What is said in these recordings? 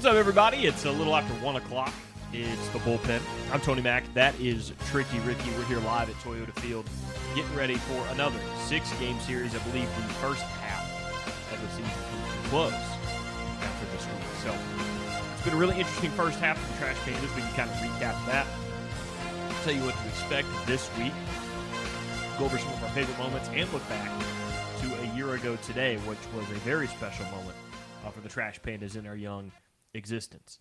What's up, everybody? It's a little after 1 o'clock. It's the Bullpen. I'm Tony Mack. That is Tricky Ricky. We're here live at Toyota Field, getting ready for another 6-game series. I believe the first half of the season comes to a close after this week. So it's been a really interesting first half of the Trash Pandas. We can kind of recap that. I'll tell you what to expect this week. Go over some of our favorite moments and look back to a year ago today, which was a very special moment for the Trash Pandas in our young existence.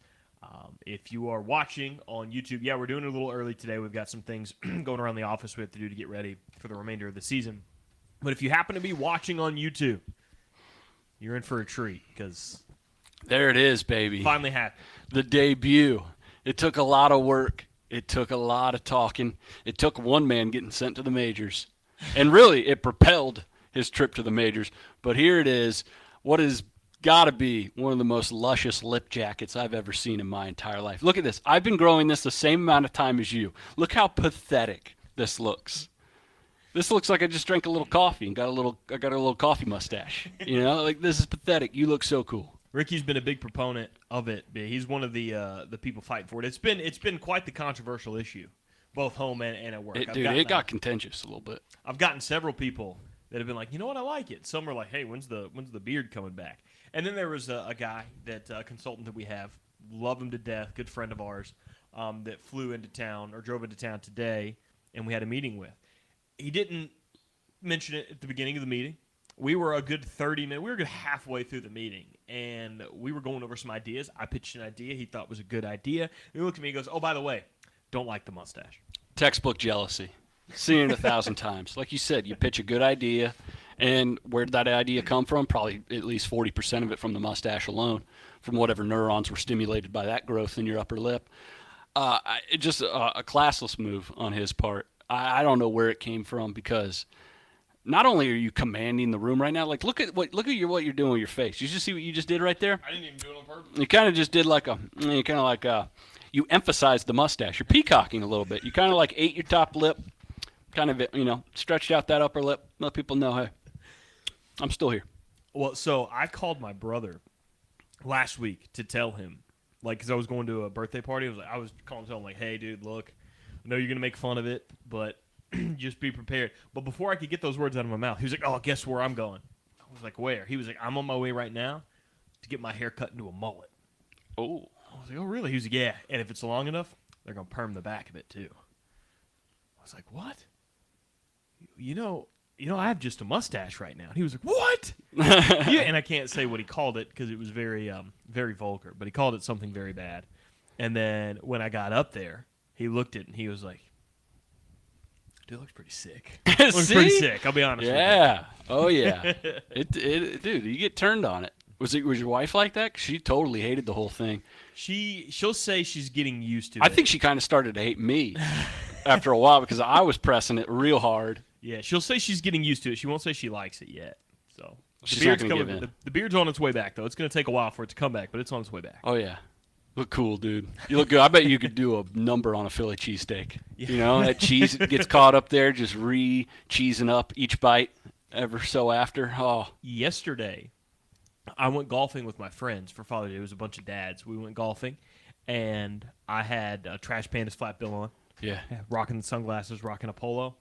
If you are watching on YouTube, we're doing it a little early today. We've got some things going around the office we have to do to get ready for the remainder of the season. But if you happen to be watching on YouTube, you're in for a treat because there it is, baby. Finally happened. The debut. It took a lot of work. It took a lot of talking. It took one man getting sent to the majors. And really, it propelled his trip to the majors. But here it is. What is got to be one of the most luscious lip jackets I've ever seen in my entire life. Look at this. I've been growing this the same amount of time as you. Look how pathetic this looks. This looks like I just drank a little coffee and I got a little coffee mustache. You know, like this is pathetic. You look so cool. Ricky's been a big proponent of it. He's one of the people fighting for it. It's been quite the controversial issue, both home and at work. It got contentious a little bit. I've gotten several people that have been like, you know what, I like it. Some are like, hey, when's the beard coming back? And then there was a guy, a consultant that we have, love him to death, good friend of ours, that flew into town or drove into town today, and we had a meeting with. He didn't mention it at the beginning of the meeting. We were a good 30 minutes. We were good halfway through the meeting, and we were going over some ideas. I pitched an idea he thought was a good idea. And he looked at me and goes, oh, by the way, don't like the mustache. Textbook jealousy. Seen it 1,000 times. Like you said, you pitch a good idea. And where did that idea come from? Probably at least 40% of it from the mustache alone, from whatever neurons were stimulated by that growth in your upper lip. Just a classless move on his part. I don't know where it came from because not only are you commanding the room right now, like look at what you're doing with your face. You just see what you just did right there? I didn't even do it on purpose. You kind of just did you emphasized the mustache. You're peacocking a little bit. You kind of like ate your top lip, kind of, stretched out that upper lip, let people know, hey, I'm still here. Well, so I called my brother last week to tell him, because I was going to a birthday party. I was calling to tell him, hey, dude, look, I know you're going to make fun of it, but just be prepared. But before I could get those words out of my mouth, he was like, oh, guess where I'm going? I was like, where? He was like, I'm on my way right now to get my hair cut into a mullet. Oh. I was like, oh, really? He was like, yeah, and if it's long enough, they're going to perm the back of it, too. I was like, what? You know, I have just a mustache right now. And he was like, what? Yeah, and I can't say what he called it because it was very, very vulgar, but he called it something very bad. And then when I got up there, he looked at it and he was like, dude, it looks pretty sick. It looks pretty sick, I'll be honest with you. Yeah. Oh, yeah. Dude, you get turned on it. Was your wife like that? 'Cause she totally hated the whole thing. She'll say she's getting used to it. I think she kind of started to hate me after a while because I was pressing it real hard. Yeah, she'll say she's getting used to it. She won't say she likes it yet. So she's not gonna give in. The beard's on its way back, though. It's going to take a while for it to come back, but it's on its way back. Oh, yeah. Look cool, dude. You look good. I bet you could do a number on a Philly cheesesteak. Yeah. You know, that cheese gets caught up there, just re-cheesing up each bite ever so after. Oh. Yesterday, I went golfing with my friends for Father's Day. It was a bunch of dads. We went golfing, and I had a Trash Pandas flat bill on. Yeah. Rocking the sunglasses, rocking a polo.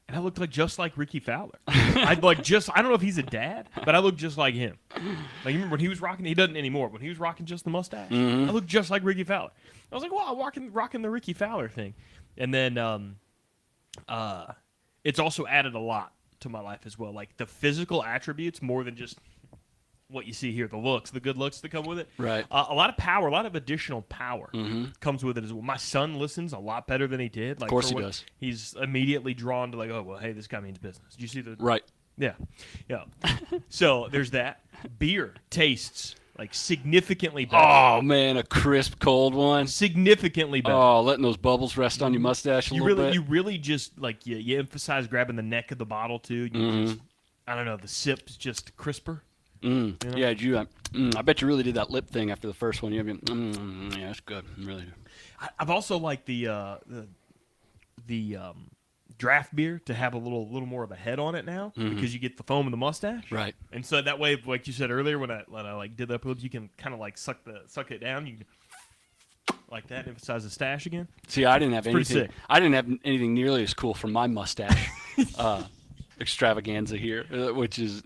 And I looked just like Ricky Fowler. I don't know if he's a dad, but I looked just like him. Like, you remember when he was rocking, he doesn't anymore. When he was rocking just the mustache, I looked just like Ricky Fowler. I was like, wow, rocking the Ricky Fowler thing. And then it's also added a lot to my life as well. Like the physical attributes more than just what you see here, the good looks that come with it. Right. A lot of power, a lot of additional power comes with it as well. My son listens a lot better than he did. Of course he does. He's immediately drawn to oh, well, hey, this guy means business. Did you see the... Right. Yeah. So there's that. Beer tastes significantly better. Oh, man, a crisp, cold one. Significantly better. Oh, letting those bubbles rest on your mustache a little bit. You really just, you emphasize grabbing the neck of the bottle, too. You just, I don't know, the sip's just crisper. You know? Yeah, I bet you really did that lip thing after the first one. Yeah, that's good. Really. I've also liked the draft beer to have a little more of a head on it now because you get the foam and the mustache. Right. And so that way, like you said earlier, when I like did that, you can kind of like suck it down. You can like that, emphasize the stash again. See, I didn't have pretty anything. sick. I didn't have anything nearly as cool from my mustache extravaganza here, which is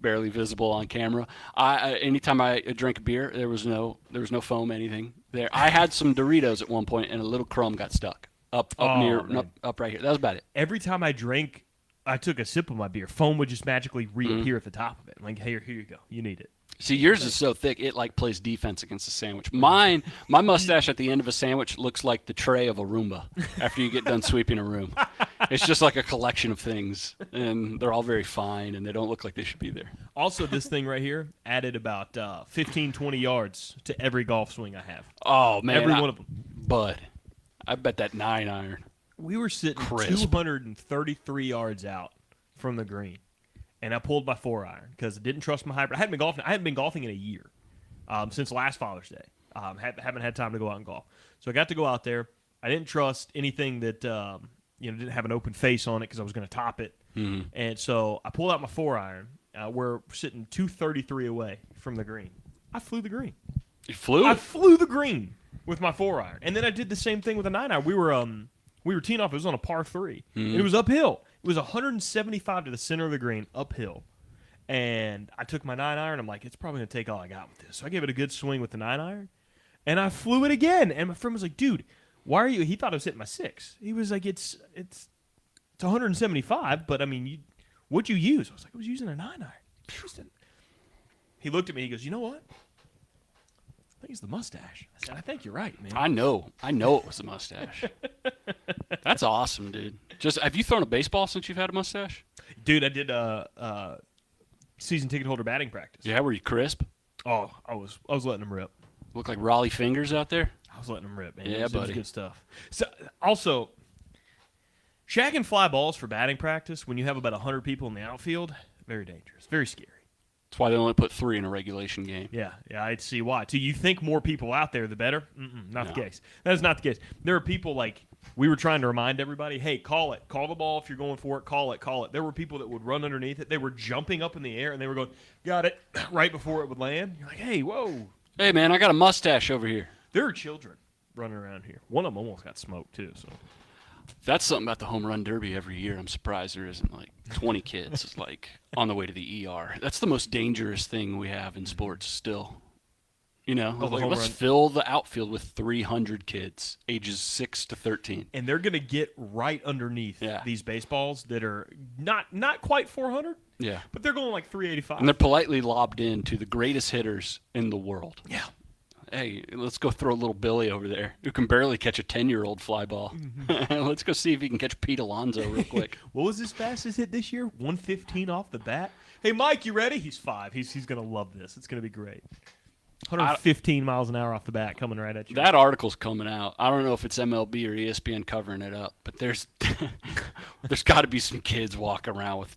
barely visible on camera. Anytime I drank a beer, there was no foam, anything there. I had some Doritos at one point, and a little crumb got stuck up right here. That was about it. Every time I drank, I took a sip of my beer, foam would just magically reappear at the top of it. Like, hey, here you go, you need it. See, yours is so thick, it like plays defense against the sandwich. My mustache at the end of a sandwich looks like the tray of a Roomba after you get done sweeping a room. It's just like a collection of things, and they're all very fine, and they don't look like they should be there. Also, this thing right here added about 15, 20 yards to every golf swing I have. Oh, man. Every one of them. Bud, I bet that 9-iron. We were sitting Crisp. 233 yards out from the green. And I pulled my 4-iron because I didn't trust my hybrid. I hadn't been golfing in a year since last Father's Day. Haven't had time to go out and golf. So I got to go out there. I didn't trust anything that didn't have an open face on it because I was going to top it. Mm-hmm. And so I pulled out my 4-iron. We're sitting 233 away from the green. I flew the green. You flew? I flew the green with my 4-iron. And then I did the same thing with a 9-iron. We were teeing off. It was on a par 3. Mm-hmm. And it was uphill. It was 175 to the center of the green, uphill. And I took my 9-iron. I'm like, it's probably going to take all I got with this. So I gave it a good swing with the 9-iron. And I flew it again. And my friend was like, dude, why are you? He thought I was hitting my 6. He was like, it's 175, but I mean, what'd you use? I was like, I was using a 9-iron. He looked at me. He goes, you know what? I think it's the mustache. I said, I think you're right, man. I know it was the mustache. That's awesome, dude. Have you thrown a baseball since you've had a mustache? Dude, I did season ticket holder batting practice. Yeah, were you crisp? Oh, I was letting them rip. Look like Raleigh fingers out there? I was letting them rip, man. Yeah, it was buddy. Good stuff. So, also, shag and fly balls for batting practice when you have about 100 people in the outfield, very dangerous, very scary. That's why they only put 3 in a regulation game. Yeah, I'd see why. Do you think more people out there, the better? Not the case. That is not the case. There are people like, we were trying to remind everybody, hey, call it. Call the ball if you're going for it. Call it. There were people that would run underneath it. They were jumping up in the air, and they were going, got it, right before it would land. You're like, hey, whoa. Hey, man, I got a mustache over here. There are children running around here. One of them almost got smoked, too. So that's something about the home run derby every year. I'm surprised there isn't like 20 kids like on the way to the ER. That's the most dangerous thing we have in sports still. Let's fill the outfield with 300 kids, ages 6 to 13. And they're going to get right underneath these baseballs that are not quite 400. Yeah. But they're going like 385. And they're politely lobbed into the greatest hitters in the world. Yeah. Hey, let's go throw a little Billy over there who can barely catch a 10-year-old fly ball. Mm-hmm. Let's go see if he can catch Pete Alonso real quick. What was his fastest hit this year? 115 off the bat. Hey, Mike, you ready? He's 5. He's going to love this. It's going to be great. 115 miles an hour off the bat coming right at you. That article's coming out. I don't know if it's MLB or ESPN covering it up, but there's got to be some kids walking around with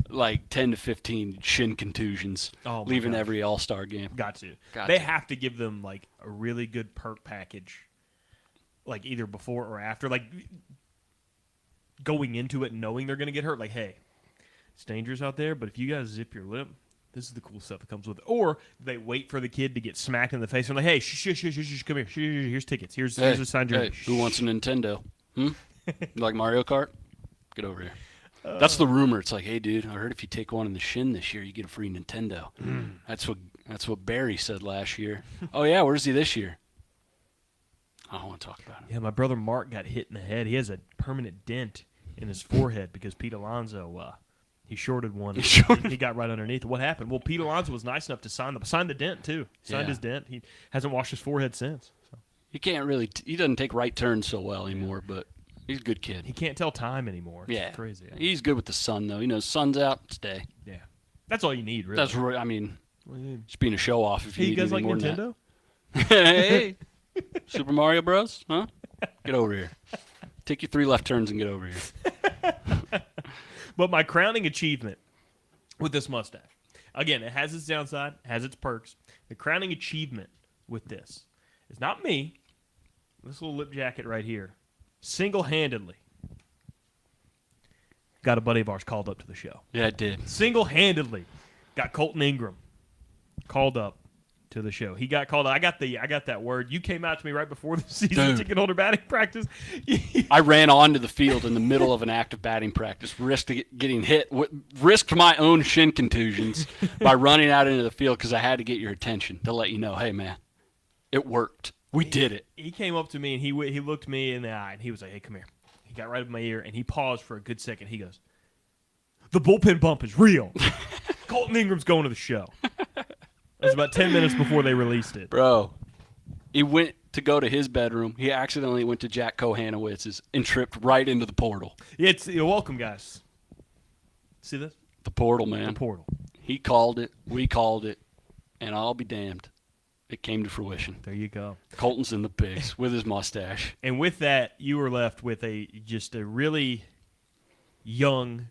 like 10 to 15 shin contusions, leaving every All-Star game. Got to. They have to give them like a really good perk package, like either before or after, like going into it knowing they're going to get hurt. Like, hey, it's dangerous out there, but if you guys zip your lip, this is the cool stuff that comes with it. Or they wait for the kid to get smacked in the face. And they're like, hey, shh, come here. Here's tickets. Here's a signed jersey. Hey, who wants a Nintendo? You like Mario Kart? Get over here. That's the rumor. It's like, hey, dude, I heard if you take one in the shin this year, you get a free Nintendo. That's what Barry said last year. Oh, yeah, where's he this year? I don't want to talk about it. Yeah, my brother Mark got hit in the head. He has a permanent dent in his forehead because Pete Alonso he shorted one. He got right underneath. What happened? Well, Pete Alonso was nice enough to sign the dent, too. Signed his dent. He hasn't washed his forehead since. So. He can't really he doesn't take right turns so well anymore, but he's a good kid. He can't tell time anymore. It's crazy. He's good with the sun, though. Sun's out, stay. Yeah. That's all you need, really. That's right. Just being a show-off if you need guys like more Nintendo? Hey, Super Mario Bros., huh? Get over here. Take your 3 left turns and get over here. But my crowning achievement with this mustache, again, it has its downside, has its perks. The crowning achievement with this is not me, this little lip jacket right here, single-handedly got a buddy of ours called up to the show. Yeah, it did. Single-handedly got Colton Ingram called up to the show. He got called up. I got that word. You came out to me right before the season ticket holder batting practice. I ran onto the field in the middle of an active batting practice, risked getting hit, risked my own shin contusions by running out into the field because I had to get your attention to let you know, hey, man, it worked. We did it. He came up to me, and he looked me in the eye, and he was like, hey, come here. He got right up my ear, and he paused for a good second. He goes, the bullpen bump is real. Colton Ingram's going to the show. It was about 10 minutes before they released it. Bro, he went to go to his bedroom. He accidentally went to Jack Kohanowitz's and tripped right into the portal. Yeah, you're welcome, guys. See this? The portal, man. The portal. He called it. We called it. And I'll be damned. It came to fruition. There you go. Colton's in the pigs with his mustache. And with that, you were left with just a really young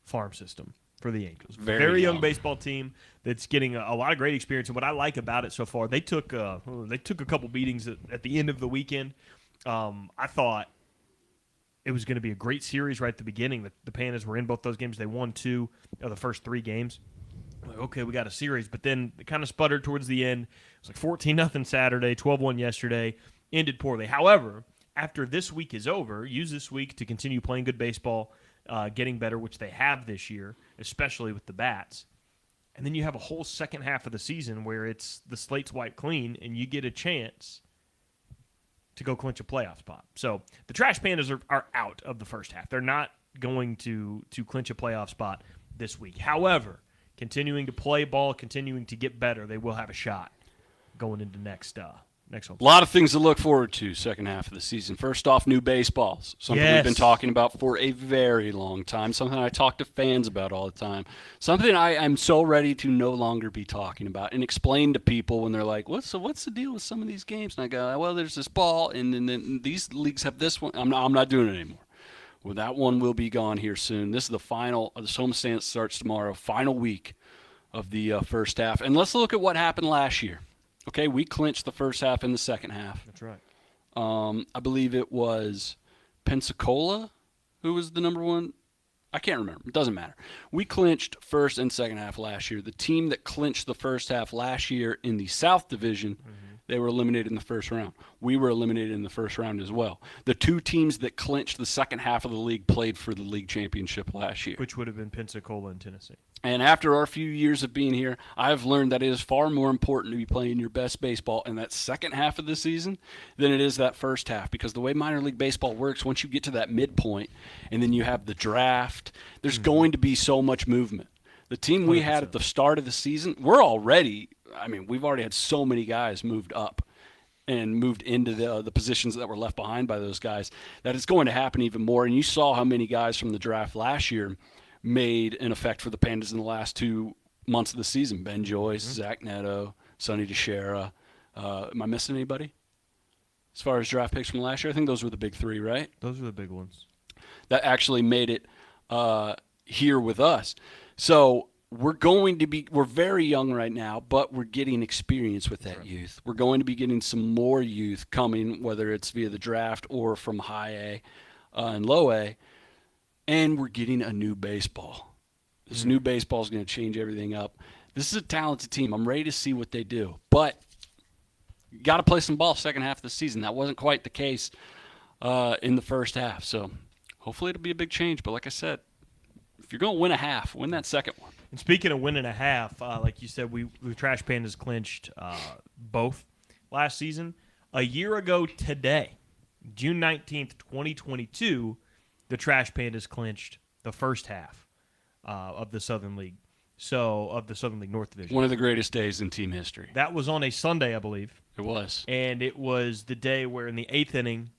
farm system for the Angels. Very young baseball team that's getting a lot of great experience. And what I like about it so far, they took a couple beatings at the end of the weekend. I thought it was going to be a great series right at the beginning. The Pandas were in both those games. They won 2 of the first 3 games. Like, okay, we got a series, but then it kind of sputtered towards the end. It was like 14-0 Saturday, 12-1 yesterday, ended poorly. However, after this week is over, use this week to continue playing good baseball, getting better, which they have this year, especially with the bats. And then you have a whole second half of the season where it's the slate's wiped clean, and you get a chance to go clinch a playoff spot. So the Trash Pandas are out of the first half. They're not going to clinch a playoff spot this week. However, continuing to play ball, continuing to get better, they will have a shot going into next one. A lot of things to look forward to second half of the season. First off, new baseballs. Something we've been talking about for a very long time. Something I talk to fans about all the time. Something I'm so ready to no longer be talking about and explain to people when they're like, what's the deal with some of these games? And I go, well, there's this ball, and then these leagues have this one. I'm not doing it anymore. Well, that one will be gone here soon. This is the final. The homestand starts tomorrow. Final week of the first half. And let's look at what happened last year. Okay, we clinched the first half and the second half. That's right. I believe it was Pensacola who was the number one. I can't remember. It doesn't matter. We clinched first and second half last year. The team that clinched the first half last year in the South Division, they were eliminated in the first round. We were eliminated in the first round as well. The 2 teams that clinched the second half of the league played for the league championship last year. Which would have been Pensacola and Tennessee. And after our few years of being here, I've learned that it is far more important to be playing your best baseball in that second half of the season than it is that first half. Because the way minor league baseball works, once you get to that midpoint and then you have the draft, there's going to be so much movement. The team we had at the start of the season, we've already had so many guys moved up and moved into the positions that were left behind by those guys that it's going to happen even more. And you saw how many guys from the draft last year made an effect for the Pandas in the last 2 months of the season. Ben Joyce, Zach Neto, Sonny DeShera. Am I missing anybody? As far as draft picks from last year, I think those were the big 3, right? Those are the big ones. That actually made it here with us. So we're very young right now, but we're getting experience with that youth. We're going to be getting some more youth coming, whether it's via the draft or from high A and low A. And we're getting a new baseball. This new baseball is going to change everything up. This is a talented team. I'm ready to see what they do. But you got to play some ball second half of the season. That wasn't quite the case in the first half. So hopefully it'll be a big change. But like I said, if you're going to win a half, win that second one. And speaking of winning a half, like you said, we Trash Pandas clinched both last season. A year ago today, June 19th, 2022, the Trash Pandas clinched the first half of the Southern League. So, of the Southern League North Division. One of the greatest days in team history. That was on a Sunday, I believe. It was. And it was the day where in the 8th inning,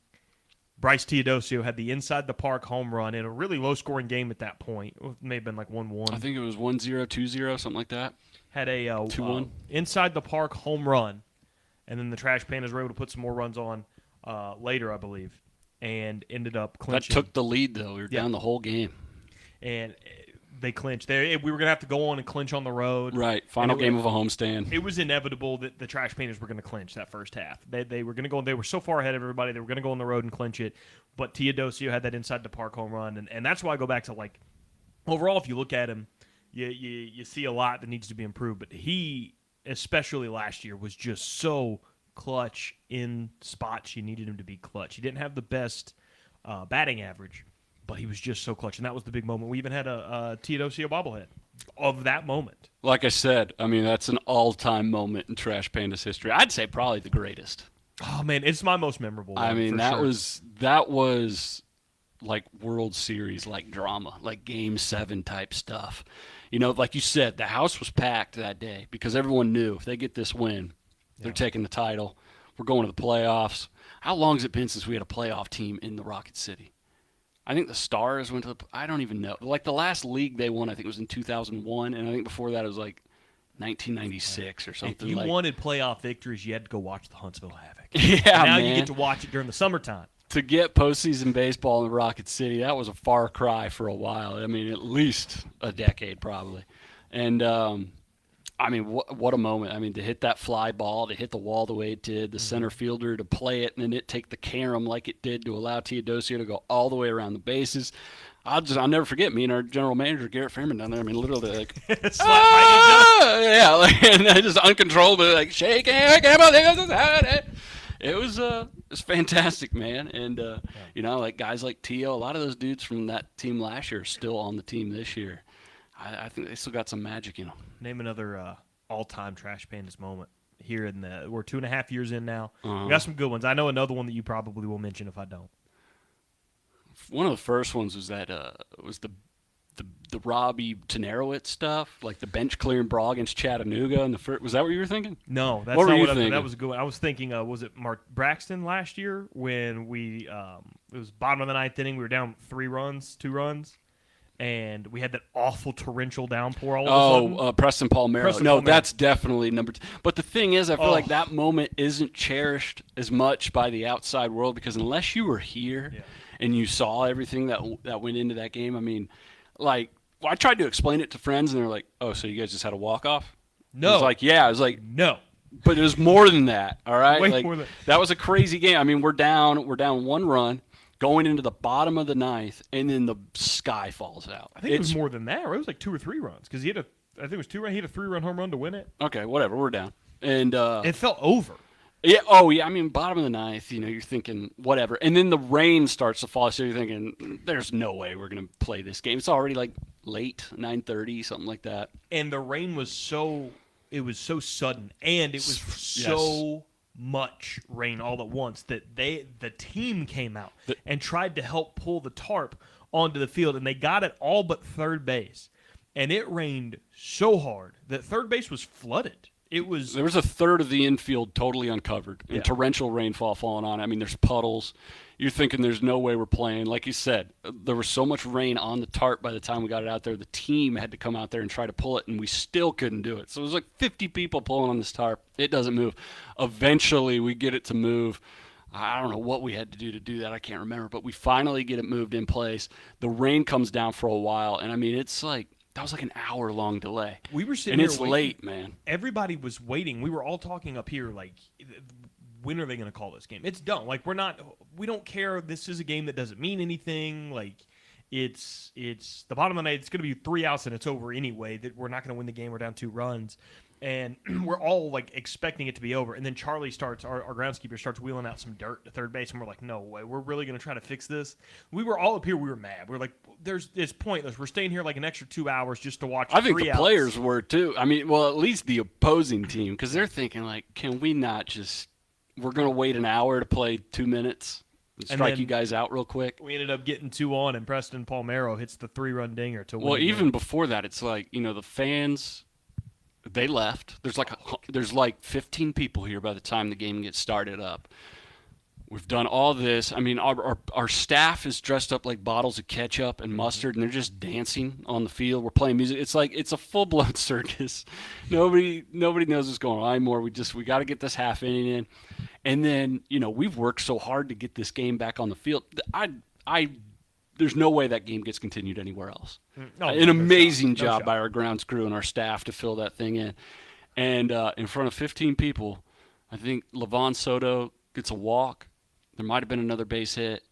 Bryce Teodosio had the inside-the-park home run in a really low-scoring game at that point. It may have been like 1-1. I think it was 1-0, 2-0, something like that. Had a 2-1 inside-the-park home run, and then the Trash Pandas were able to put some more runs on later, I believe, and ended up clinching. That took the lead, though. We were down the whole game. And they clinched. We were going to have to go on and clinch on the road. Right, final game of a homestand. It was inevitable that the Trash Painters were going to clinch that first half. They were going to go. They were so far ahead of everybody. They were going to go on the road and clinch it. But Teodosio had that inside the park home run, and that's why I go back to, like, overall, if you look at him, you see a lot that needs to be improved. But he, especially last year, was just so clutch in spots you needed him to be clutch. He didn't have the best batting average, but he was just so clutch, and that was the big moment. We even had a Teodosio bobblehead of that moment. Like I said, I mean, that's an all-time moment in Trash Pandas history. I'd say probably the greatest. Oh, man, it's my most memorable one. I mean, that sure. was like World Series, like drama, like Game 7 type stuff. You know, like you said, the house was packed that day because everyone knew if they get this win, they're taking the title. We're going to the playoffs. How long has it been since we had a playoff team in the Rocket City? I think the Stars went to the – I don't even know. Like the last league they won, I think, was in 2001, and I think before that it was like 1996 or something. If you wanted playoff victories, you had to go watch the Huntsville Havoc. Yeah, and now man. you get to watch it during the summertime. To get postseason baseball in Rocket City, that was a far cry for a while. I mean, at least a decade probably. And, I mean, what a moment. I mean, to hit that fly ball, to hit the wall the way it did, the center fielder to play it, and then it take the carom like it did to allow Teodosio to go all the way around the bases. I'll never forget me and our general manager, Garrett Freeman, down there. I mean, literally, like, yeah, like, and I just uncontrollably, like, shaking. It was fantastic, man. And, you know, like guys like Tio, a lot of those dudes from that team last year are still on the team this year. I think they still got some magic in them. Name another all-time Trash Pandas moment here we're 2.5 years in now. We got some good ones. I know another one that you probably will mention if I don't. One of the first ones was that was the Robbie Tenerowitz stuff, like the bench clearing brawl against Chattanooga. And was that what you were thinking? No, that's what not were you what thinking? That was a good one. I was thinking, was it Mark Braxton last year when we it was bottom of the ninth inning, we were down 2 runs, and we had that awful torrential downpour all of a sudden. Preston Palmeiro. That's definitely number 2. But the thing is, I feel like that moment isn't cherished as much by the outside world because unless you were here and you saw everything that went into that game, I mean, like, I tried to explain it to friends, and they're like, "Oh, so you guys just had a walk-off?" No. I was like, "Yeah." I was like, "No." But it was more than that, all right? Way like, more than that was a crazy game. I mean, we're down 1 run going into the bottom of the ninth, and then the sky falls out. I think it was more than that. Right? It was like 2 or 3 runs because I think it was 2 runs. He had a 3-run home run to win it. Okay, whatever. We're down. And it felt over. Yeah. Oh, yeah. I mean, bottom of the ninth, you know, you're thinking whatever. And then the rain starts to fall, so you're thinking there's no way we're going to play this game. It's already like late, 9:30, something like that. And the rain was so sudden, and it was so much rain all at once that the team came out and tried to help pull the tarp onto the field, and they got it all but third base. And it rained so hard that third base was flooded. There was a third of the infield totally uncovered and torrential rainfall falling on it. I mean, there's puddles. You're thinking there's no way we're playing. Like you said, there was so much rain on the tarp by the time we got it out there. The team had to come out there and try to pull it, and we still couldn't do it. So it was like 50 people pulling on this tarp. It doesn't move. Eventually, we get it to move. I don't know what we had to do that. I can't remember. But we finally get it moved in place. The rain comes down for a while, and, I mean, it's like – that was like an hour-long delay. We were sitting and here it's waiting. Late, man. Everybody was waiting. We were all talking up here like, when are they going to call this game? It's done. Like, we don't care. This is a game that doesn't mean anything. Like, it's the bottom of the night. It's going to be 3 outs and it's over anyway. That we're not going to win the game. We're down 2 runs. And we're all, like, expecting it to be over. And then Charlie our groundskeeper starts wheeling out some dirt to third base. And we're like, no way. We're really going to try to fix this. We were all up here. We were mad. We were like, it's pointless. We're staying here like an extra 2 hours just to watch 3 outs. I think the players were, too. I mean, well, at least the opposing team. Because they're thinking, like, can we not just – we're going to wait an hour to play 2 minutes and strike you guys out real quick? We ended up getting 2 on, and Preston Palmeiro hits the 3-run dinger to win. Well, even before that, it's like, you know, the fans – they left. There's like 15 people here by the time the game gets started up. We've done all this. I mean, our staff is dressed up like bottles of ketchup and mustard, and they're just dancing on the field. We're playing music. It's like it's a full-blown circus. Nobody knows what's going on anymore. We got to get this half inning in, and then you know we've worked so hard to get this game back on the field. I there's no way that game gets continued anywhere else. No, An no amazing shot. No job shot. by our grounds crew and our staff to fill that thing in. And in front of 15 people, I think Levon Soto gets a walk. There might have been another base hit.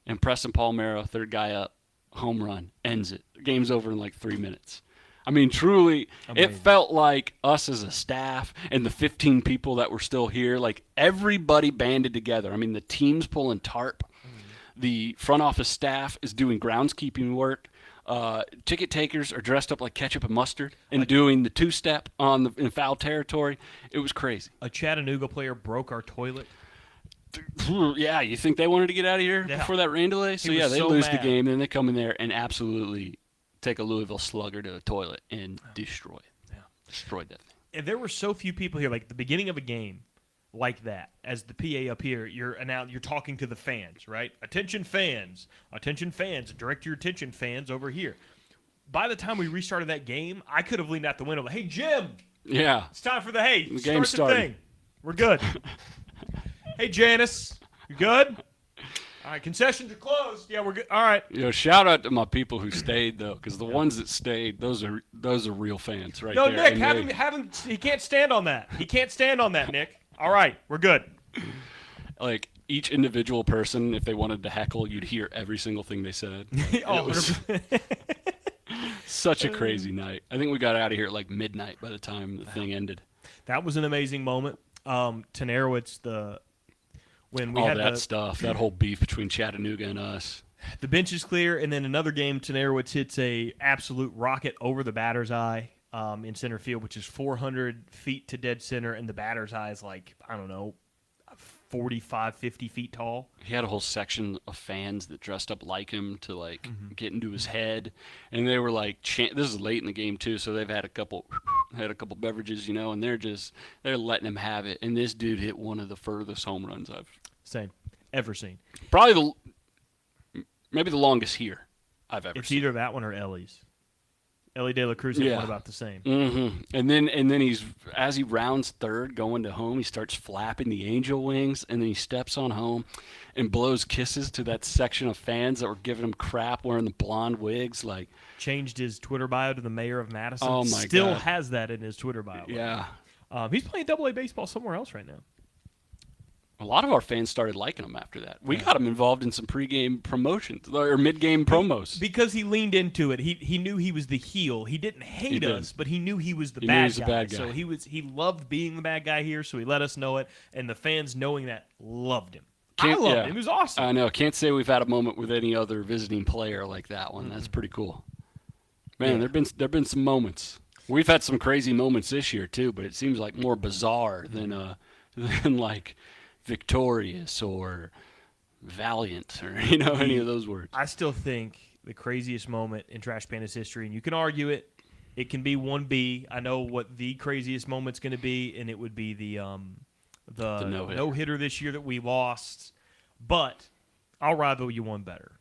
And Preston Palmeiro, third guy up, home run, ends it. The game's over in like 3 minutes. I mean, truly, Amazing. it felt like us as a staff and the 15 people that were still here, like everybody banded together. I mean, the team's pulling tarp. The front office staff is doing groundskeeping work. Ticket takers are dressed up like ketchup and mustard and doing the two-step in foul territory. It was crazy. A Chattanooga player broke our toilet. Yeah, you think they wanted to get out of here before that rain delay? So, He yeah, was they so lose mad. the game, and then they come in there and absolutely take a Louisville slugger to a toilet and destroy it. Yeah. Destroyed that thing. And there were so few people here, like at the beginning of a game like that, as the PA up here, you're talking to the fans, right? Attention fans, direct your attention fans over here. By the time we restarted that game, I could have leaned out the window like, hey, Jim, Yeah. it's time for the game's start the starting. thing. We're good. Hey, Janice, you good? All right, concessions are closed. Yeah, we're good. All right. Shout out to my people who stayed though, because the ones that stayed, those are real fans right No, there. Nick, And have him. He can't stand on that. He can't stand on that, Nick. All right, we're good. like each individual person, if they wanted to heckle, you'd hear every single thing they said. Oh, It was 100%. such a crazy night. I think we got out of here at like midnight by the time the thing ended. That was an amazing moment. Tenarowitz, when we All had that stuff, that whole beef between Chattanooga and us. the bench is clear, and then another game, Tenarowitz hits a absolute rocket over the batter's eye in center field, which is 400 feet to dead center, and the batter's eye is like, I don't know, 45, 50 feet tall. He had a whole section of fans that dressed up like him to get into his head, and they were like, this is late in the game too, so they've had a couple beverages, and they're letting him have it. And this dude hit one of the furthest home runs I've Ever seen. probably maybe the longest here I've ever It's seen. either that one or Ellie's. Ellie De La Cruz hit Yeah. one about the same. Mm-hmm. And then he's, as he rounds third going to home, he starts flapping the angel wings, and then he steps on home and blows kisses to that section of fans that were giving him crap wearing the blonde wigs. Like, Changed his Twitter bio to the mayor of Madison. Oh, my Still God. has that in his Twitter bio. yeah. He's playing Double-A baseball somewhere else right now. A lot of our fans started liking him after that. We got him involved in some pregame promotions or mid-game promos. Because he leaned into it. He knew he was the heel. He didn't hate did. us, but he knew he was the He knew bad he was guy. the bad guy. So he loved being the bad guy here, so he let us know it. And the fans knowing that loved him. I loved him. He was awesome. I know. Can't say we've had a moment with any other visiting player like that one. That's pretty cool. Man, there've been some moments. We've had some crazy moments this year too, but it seems like more bizarre than like victorious or valiant or any of those words. I still think the craziest moment in Trash Panda's history, and you can argue it. It can be 1B. I know what the craziest moment's going to be, and it would be the no-hitter. no-hitter this year that we lost. But I'll rival you one better.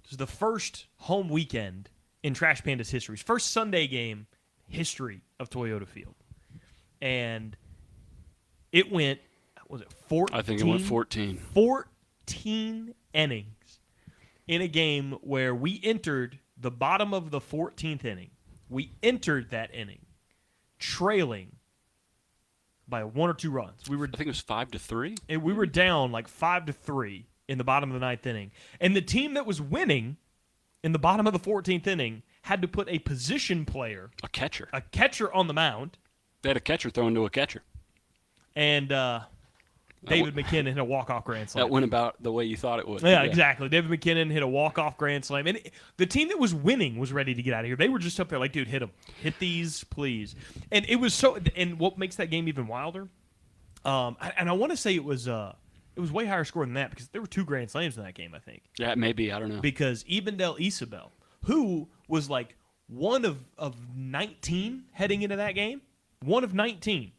This is the first home weekend in Trash Panda's history. First Sunday game history of Toyota Field. And it went, was it 14? I think it went 14. 14 innings in a game where we entered the bottom of the 14th inning. We entered that inning trailing by 1 or 2 runs. I think it was 5-3. And we were down like 5-3 in the bottom of the 9th inning. And the team that was winning in the bottom of the 14th inning had to put a position player, A catcher. a catcher on the mound, They had a catcher thrown to a catcher. and David McKinnon hit a walk-off grand slam. That went about the way you thought it would. Yeah, exactly. David McKinnon hit a walk-off grand slam. And the team that was winning was ready to get out of here. They were just up there like, dude, hit them. Hit these, please. And it was so – and what makes that game even wilder, and I want to say it was way higher score than that because there were 2 grand slams in that game, I think. Yeah, maybe. I don't know. Because Ebendel Isabel, who was like one of 19 heading into that game, one of 19,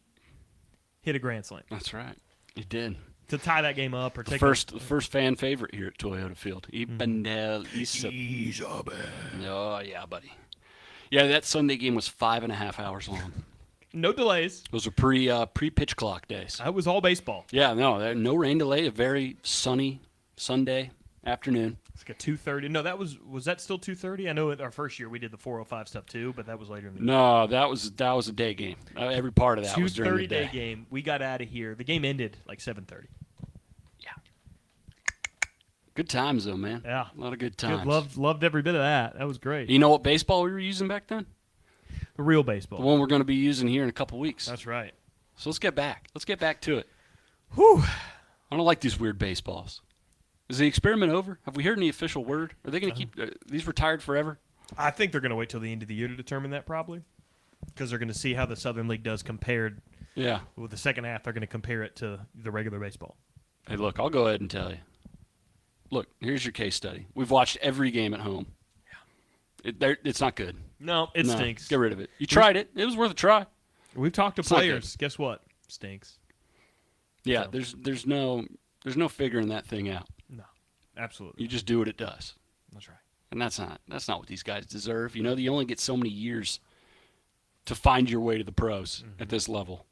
hit a grand slam That's right. He did. to tie that game up or The take first fan favorite here at Toyota Field. Ebendel Isabel. Oh, yeah, buddy. Yeah, that Sunday game was 5.5 hours long. no delays. Those were pre-pitch clock days. That was all baseball. Yeah, no rain delay. A very sunny Sunday. afternoon. It's like a 2:30. No, was that still 2:30? I know in our first year we did the 4:05 stuff too, but that was later in the year. No, that was a day game. Every part of that was during the day. 2:30 day game. We got out of here. The game ended like 7:30. Yeah. Good times though, man. Yeah. A lot of good times. Loved every bit of that. That was great. You know what baseball we were using back then? The real baseball. The one we're going to be using here in a couple weeks. That's right. So let's get back. Let's get back to it. Whew. I don't like these weird baseballs. Is the experiment over? Have we heard any official word? Are they going to keep these retired forever? I think they're going to wait till the end of the year to determine that probably, because they're going to see how the Southern League does compared. Yeah. With the second half, they're going to compare it to the regular baseball. Hey, look, I'll go ahead and tell you. Look, here's your case study. We've watched every game at home. Yeah. It's not good. No, it stinks. Get rid of it. You tried it. It was worth a try. We've talked to players. Guess what? Stinks. Yeah, So. there's no figuring that thing out. No, absolutely. You just do what it does. That's right. And that's not what these guys deserve. You know, you only get so many years to find your way to the pros at this level.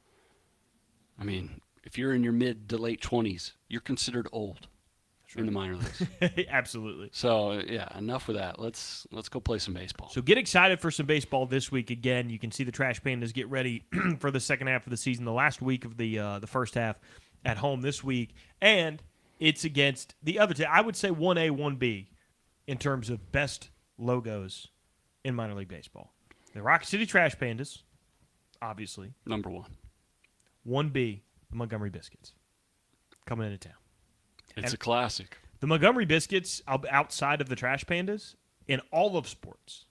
I mean, if you're in your mid to late 20s, you're considered old in the minor leagues. Absolutely. So, yeah, enough with that. Let's go play some baseball. So get excited for some baseball this week. Again, you can see the Trash Pandas get ready for the second half of the season, the last week of the first half at home this week. And it's against the other team. I would say 1A, 1B in terms of best logos in minor league baseball. The Rocket City Trash Pandas, obviously. Number one. 1B, the Montgomery Biscuits, coming into town. It's a classic. The Montgomery Biscuits, outside of the Trash Pandas, in all of sports,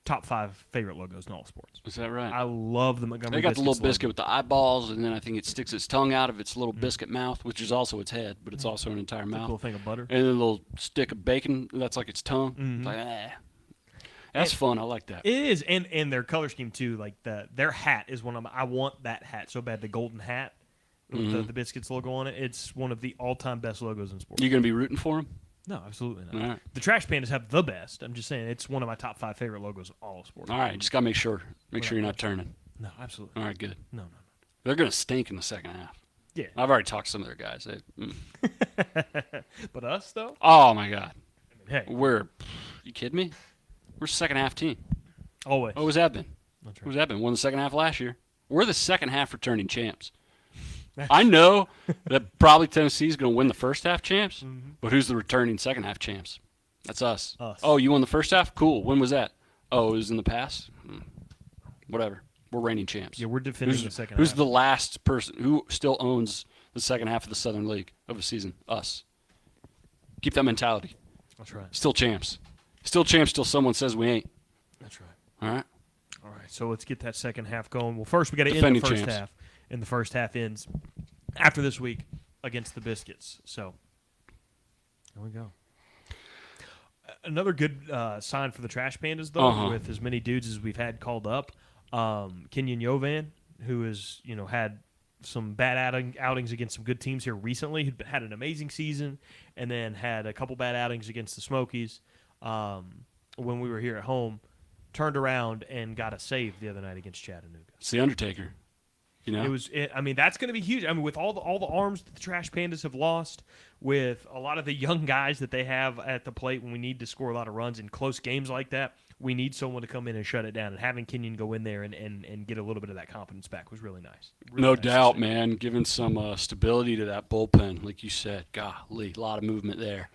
top 5 favorite logos in all sports. Is that right? I love the Montgomery Biscuits. They got the little biscuit logo. with the eyeballs, and then I think it sticks its tongue out of its little biscuit mouth, which is also its head, but it's also an entire mouth. Little thing of butter. And then a little stick of bacon, that's like its tongue. It's like, That's fun. I like that. It is, and their color scheme too. Like their hat is one of I want that hat so bad. The golden hat with the Biscuits logo on it. It's one of the all-time best logos in sports. You gonna be rooting for them? No, absolutely not. All right. The Trash Pandas have the best. I'm just saying it's one of my top 5 favorite logos of all of sports. All right, just gotta make sure you're not turning. No, absolutely. All right, good. No. They're gonna stink in the second half. Yeah. I've already talked to some of their guys. But us though? Oh my God, Hey, you kidding me? We're a second half team. always. What was that been? That's right. What was that been? Won the second half last year. We're the second half returning champs. I know that probably Tennessee's going to win the first half champs, but who's the returning second half champs? That's us. Oh, you won the first half? Cool. When was that? Oh, it was in the past? Whatever. We're reigning champs. Yeah, we're defending the second Who's half. the last person who still owns the second half of the Southern League of the season? Us. Keep that mentality. That's right. Still champs. Still champs till someone says we ain't. That's right. All right? All right, so let's get that second half going. Well, first we got to end Defending the first champs. half, and the first half ends after this week against the Biscuits. So there we go. Another good sign for the Trash Pandas, though, with as many dudes as we've had called up. Kenyon Yovan, who has had some bad outings against some good teams here recently, who had an amazing season, and then had a couple bad outings against the Smokies when we were here at home. Turned around and got a save the other night against Chattanooga. It's the Undertaker. You know? That's going to be huge. I mean, with all the arms that the Trash Pandas have lost, with a lot of the young guys that they have at the plate when we need to score a lot of runs in close games like that, we need someone to come in and shut it down. And having Kenyon go in there and get a little bit of that confidence back was really nice. No doubt, man. Giving some stability to that bullpen, like you said. Golly, a lot of movement there.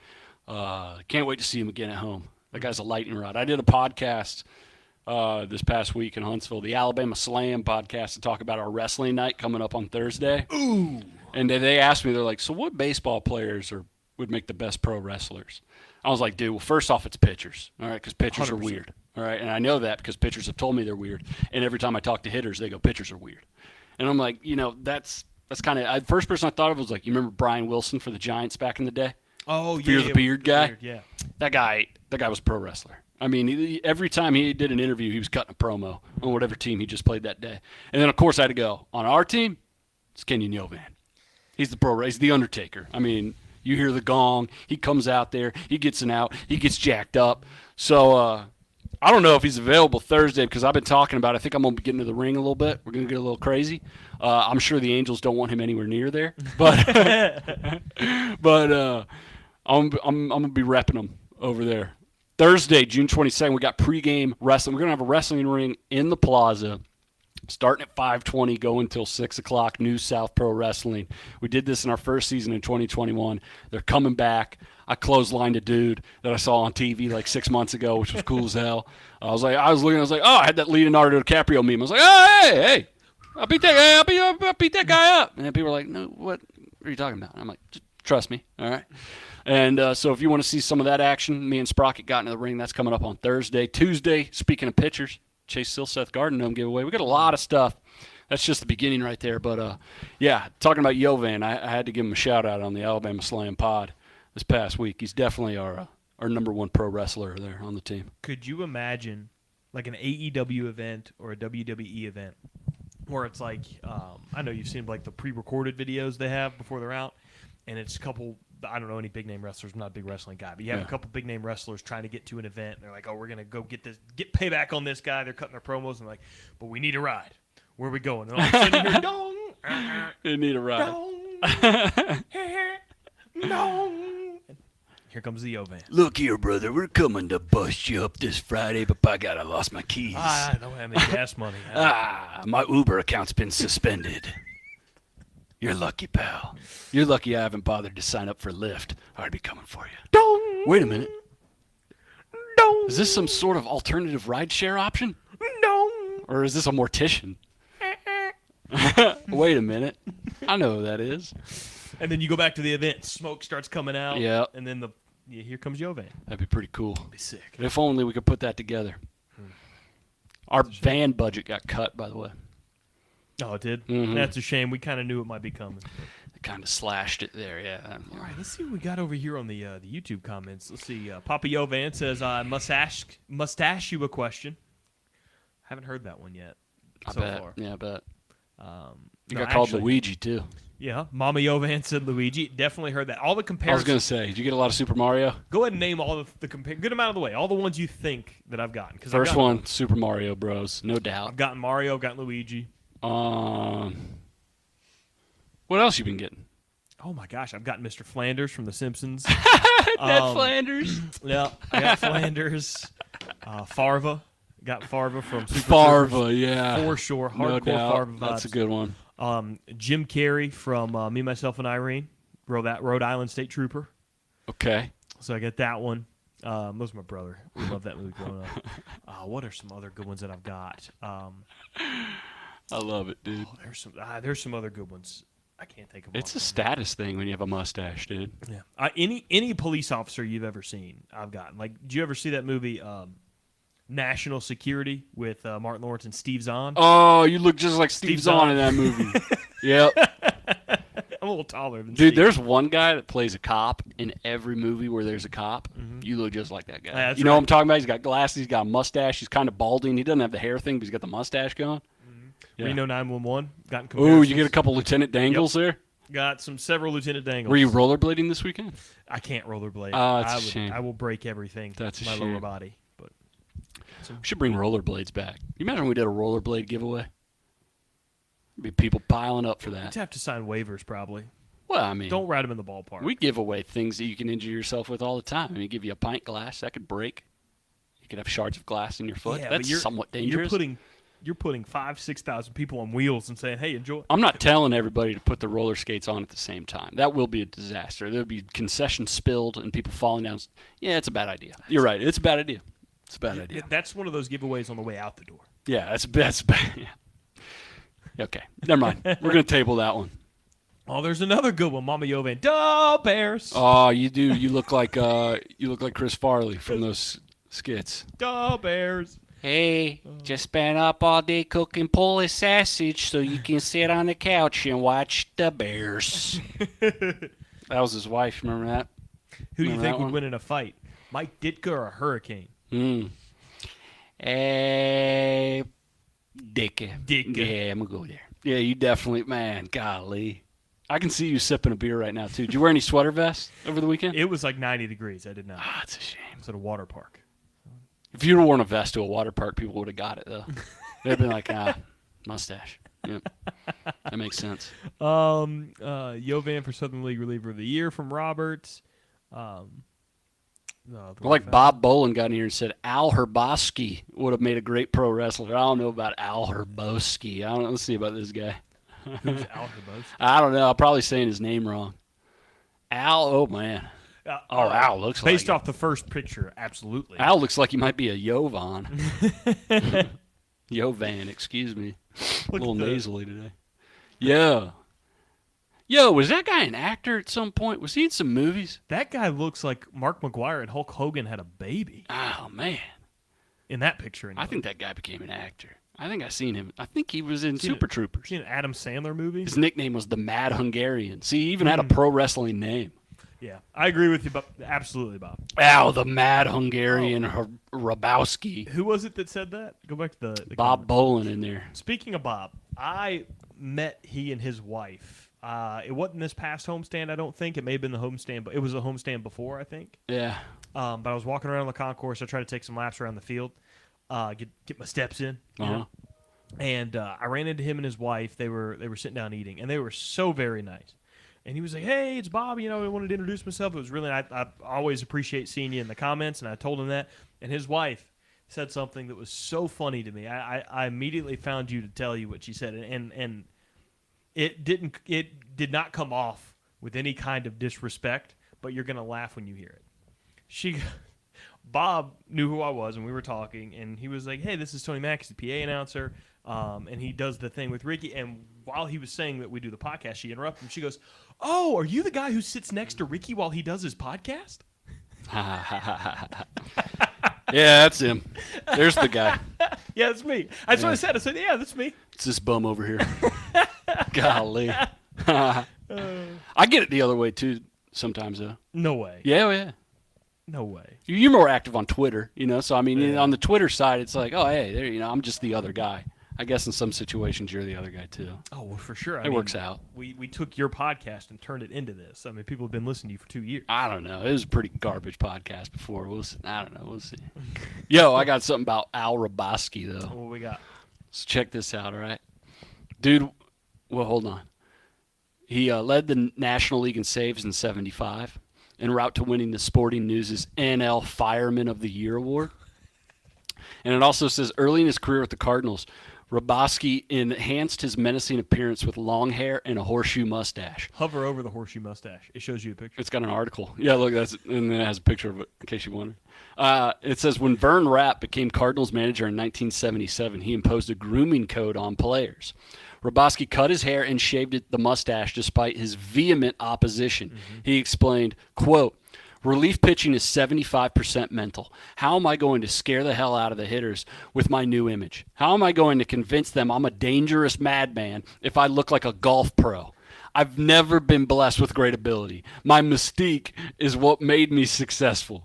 Can't wait to see him again at home. That guy's a lightning rod. I did a podcast this past week in Huntsville, the Alabama Slam podcast, to talk about our wrestling night coming up on Thursday. Ooh. And they asked me, they're like, so what baseball players would make the best pro wrestlers? I was like, dude, well, first off, it's pitchers, all right, because pitchers 100%. are weird, all right? And I know that because pitchers have told me they're weird. And every time I talk to hitters, they go, pitchers are weird. And I'm like, that's kind of – first person I thought of was like, you remember Brian Wilson for the Giants back in the day? Oh, Fear the Beard guy? Beard, yeah. That guy was a pro wrestler. I mean, every time he did an interview, he was cutting a promo on whatever team he just played that day. And then, of course, I had to go. On our team, it's Kenyon Yovan. He's the Undertaker. I mean, you hear the gong. He comes out there. He gets an out. He gets jacked up. So I don't know if he's available Thursday because I've been talking about it. I think I'm going to be getting to the ring a little bit. We're going to get a little crazy. I'm sure the Angels don't want him anywhere near there. But I'm gonna be repping them over there. Thursday, June 22nd, we got pregame wrestling. We're gonna have a wrestling ring in the plaza, starting at 5:20, going until 6 o'clock. New South Pro Wrestling. We did this in our first season in 2021. They're coming back. I clotheslined a dude that I saw on TV like 6 months ago, which was cool as hell. I was like, oh, I had that Leonardo DiCaprio meme. I was like, oh, hey, I beat that guy. I beat that guy up. And then people were like, no, what are you talking about? And I'm like, just trust me, all right. And so if you want to see some of that action, me and Sprocket got into the ring. That's coming up on Thursday. Tuesday, speaking of pitchers, Chase Silseth Garden Gnome giveaway. We got a lot of stuff. That's just the beginning right there. But, yeah, talking about Yovan, I had to give him a shout-out on the Alabama Slam pod this past week. He's definitely our number one pro wrestler there on the team. Could you imagine like an AEW event or a WWE event where it's like, I know you've seen like the pre-recorded videos they have before they're out, and it's a couple, I don't know any big-name wrestlers. I'm not a big wrestling guy, but you have a couple big-name wrestlers trying to get to an event, and they're like, oh, we're going to go get payback on this guy. They're cutting their promos, and they're like, but we need a ride. Where are we going? And all of a sudden, you're dong. You need a ride. Dong. Dong. Here comes the Yovan. Look here, brother. We're coming to bust you up this Friday, but by God, I lost my keys. I don't have any gas money. My Uber account's been suspended. You're lucky, pal. You're lucky I haven't bothered to sign up for Lyft. I'd be coming for you. Dong. Wait a minute. Dong. Is this some sort of alternative rideshare option? Dong. Or is this a mortician? Wait a minute. I know who that is. And then you go back to the event. Smoke starts coming out. Yeah. And then here comes Yovan. That'd be pretty cool. That'd be sick. If only we could put that together. Our van budget got cut, by the way. Oh, it did? Mm-hmm. That's a shame. We kind of knew it might be coming. They kind of slashed it there, yeah. All right, let's see what we got over here on the YouTube comments. Let's see. Papa Yovan says, mustache you a question. Haven't heard that one yet so far. Yeah, I bet. You no, got called actually, Luigi, too. Yeah, Mama Yovan said Luigi. Definitely heard that. All the I was comparisons. going to say, did you get a lot of Super Mario? Go ahead and name all the good amount of the way. All the ones you think that I've gotten. First one, Super Mario Bros. No doubt. I've gotten Mario. I've gotten Luigi. What else you been getting? Oh my gosh, I've gotten Mr. Flanders from The Simpsons. Ned Flanders. Yeah, I got Flanders. Farva. Got Farva from Super Farva, Troopers. yeah. For sure. No Hardcore doubt. Farva vibes. That's a good one. Jim Carrey from Me, Myself, and Irene. Rhode Island State Trooper. Okay. So I get that one. Those are my brother. We love that movie growing up. What are some other good ones that I've got? I love it, dude. There's some other good ones. I can't think of them. It's a status thing when you have a mustache, dude. Yeah. Any police officer you've ever seen, I've gotten. Like, did you ever see that movie, National Security, with Martin Lawrence and Steve Zahn? Oh, you look just like Steve Zahn in that movie. Yep. I'm a little taller than Dude, Steve. there's one guy that plays a cop in every movie where there's a cop. Mm-hmm. You look just like that guy. That's you know right. what I'm talking about? He's got glasses. He's got a mustache. He's kind of balding. He doesn't have the hair thing, but he's got the mustache going. Mm-hmm. Yeah. Reno 911. Gotten Ooh, comparisons. you get a couple Lieutenant Dangles there? Got several Lieutenant Dangles. Were you rollerblading this weekend? I can't rollerblade. Oh, that's a shame. I will break everything. That's a my shame. lower body. But We should bring rollerblades back. You imagine we did a rollerblade giveaway? There'd be people piling up for you'd that. have to sign waivers probably. Well, I mean, Don't ride them in the ballpark. we give away things that you can injure yourself with all the time. I mean, give you a pint glass that could break. You could have shards of glass in your foot. Yeah, but That's somewhat dangerous. You're putting 5,000-6,000 people on wheels and saying, "Hey, enjoy." I'm not telling everybody to put the roller skates on at the same time. That will be a disaster. There'll be concessions spilled and people falling down. Yeah, it's a bad idea. You're right. It's a bad idea. It's a bad idea. That's one of those giveaways on the way out the door. Yeah, that's bad. Yeah. Okay, never mind. We're gonna table that one. Oh, there's another good one, Mama Yovan. Duh, Bears. Oh, you do. You look like Chris Farley from those skits. Duh, Bears. Hey, just been up all day cooking Polish sausage so you can sit on the couch and watch the Bears. That was his wife. Remember that? Who do you Remember think that would one? win in a fight, Mike Ditka or a Hurricane? Ditka. Yeah, I'm gonna go there. Yeah, you definitely, man. Golly, I can see you sipping a beer right now too. Did you wear any sweater vests over the weekend? It was like 90 degrees. I did not. Ah, it's a shame. It's at a water park. If you'd have worn a vest to a water park, people would have got it though. They'd have been like, mustache. Yep. That makes sense. Yovan for Southern League Reliever of the Year from Roberts. Like Bob Bolin got in here and said Al Herboski would have made a great pro wrestler. I don't know about Al Herboski. I don't know. Let's see about this guy. Who's Al Herboski? I don't know. I'm probably saying his name wrong. Al, oh man. Al looks like based off the first picture, absolutely. Al looks like he might be a Jovan. Jovan, excuse me. A little nasally today. Yeah. Yo, was that guy an actor at some point? Was he in some movies? That guy looks like Mark McGuire and Hulk Hogan had a baby. Oh, man. In that picture. Anyway. I think that guy became an actor. I think I seen him. I think he was in Super Troopers. Seen an Adam Sandler movie? His nickname was the Mad Hungarian. See, he even had a pro wrestling name. Yeah, I agree with you, absolutely, Bob. Ow, the Mad Hungarian Rabowski. Who was it that said that? Go back to the Bob Bolin in there. Speaking of Bob, I met he and his wife. It wasn't this past homestand, I don't think. It may have been the homestand, but it was a homestand before, I think. Yeah. But I was walking around the concourse. I tried to take some laps around the field, get my steps in. You know? And I ran into him and his wife. They were sitting down eating, and they were so very nice. And he was like, "Hey, it's Bob. You know, I wanted to introduce myself. It was really nice. I always appreciate seeing you in the comments." And I told him that. And his wife said something that was so funny to me. I immediately found you to tell you what she said, and it did not come off with any kind of disrespect. But you're gonna laugh when you hear it. Bob knew who I was, and we were talking, and he was like, "Hey, this is Tony Mack, he's the PA announcer, and he does the thing with Ricky." And while he was saying that we do the podcast, she interrupted him. She goes, "Oh, are you the guy who sits next to Ricky while he does his podcast?" Yeah, that's him. There's the guy. Yeah, that's me. That's what I said. I said, "Yeah, that's me." It's this bum over here. Golly. I get it the other way, too, sometimes, though. No way. Yeah, yeah. No way. You're more active on Twitter, you know. So I mean, on the Twitter side, it's like, oh, hey, there, you know, I'm just the other guy. I guess in some situations you're the other guy too. Oh, well, for sure. It works out. We took your podcast and turned it into this. I mean, people have been listening to you for 2 years. I don't know. It was a pretty garbage podcast before. I don't know. We'll see. Yo, I got something about Al Raboski though. What we got? So check this out, all right, dude. Well, hold on. He led the National League in saves in '75. En route to winning the Sporting News' NL Fireman of the Year award. And it also says early in his career with the Cardinals, Raboski enhanced his menacing appearance with long hair and a horseshoe mustache. Hover over the horseshoe mustache. It shows you a picture. It's got an article. Yeah, look, and then it has a picture of it, in case you wonder. It says, when Vern Rapp became Cardinals manager in 1977, he imposed a grooming code on players. Raboski cut his hair and shaved the mustache despite his vehement opposition. Mm-hmm. He explained, quote, relief pitching is 75% mental. How am I going to scare the hell out of the hitters with my new image? How am I going to convince them I'm a dangerous madman if I look like a golf pro? I've never been blessed with great ability. My mystique is what made me successful.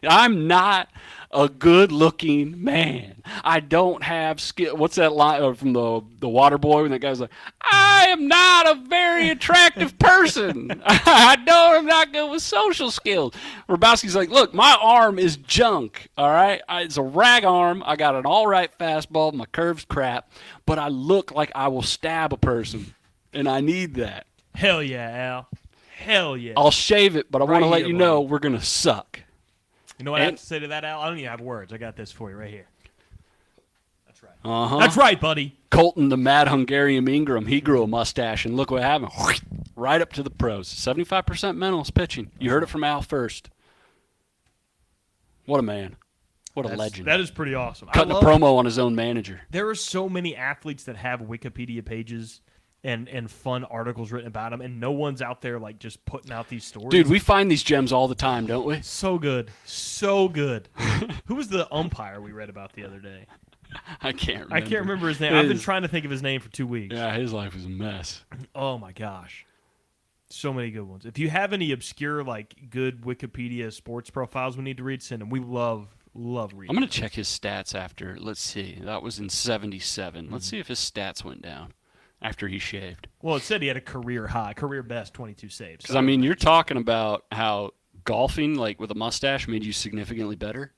I'm not a good-looking man. I don't have skill. What's that line from the Water Boy when that guy's like, I am not a very attractive person. I'm not good with social skills. Rabowski's like, look, my arm is junk, all right? It's a rag arm. I got an all-right fastball. My curve's crap. But I look like I will stab a person, and I need that. Hell yeah, Al. Hell yeah. I'll shave it, but I want to let you know we're going to suck. You know what I have to say to that, Al? I don't even have words. I got this for you right here. That's right. Uh-huh. That's right, buddy. Colton, the Mad Hungarian Ingram, he grew a mustache, and look what happened. Right up to the pros. 75% mental is pitching. You heard it from Al first. What a man. What a legend. That is pretty awesome. Cutting a promo on his own manager. There are so many athletes that have Wikipedia pages and fun articles written about them, and no one's out there like just putting out these stories. Dude, we find these gems all the time, don't we? So good. So good. Who was the umpire we read about the other day? I can't remember his name. I've been trying to think of his name for 2 weeks. Yeah, his life was a mess. Oh, my gosh. So many good ones. If you have any obscure, like, good Wikipedia sports profiles we need to read, send them. We love reading. I'm going to check his stats after. Let's see. That was in 77. Mm-hmm. Let's see if his stats went down after he shaved. Well, it said he had a career best 22 saves. Because, I mean, you're talking about how golfing, like, with a mustache made you significantly better.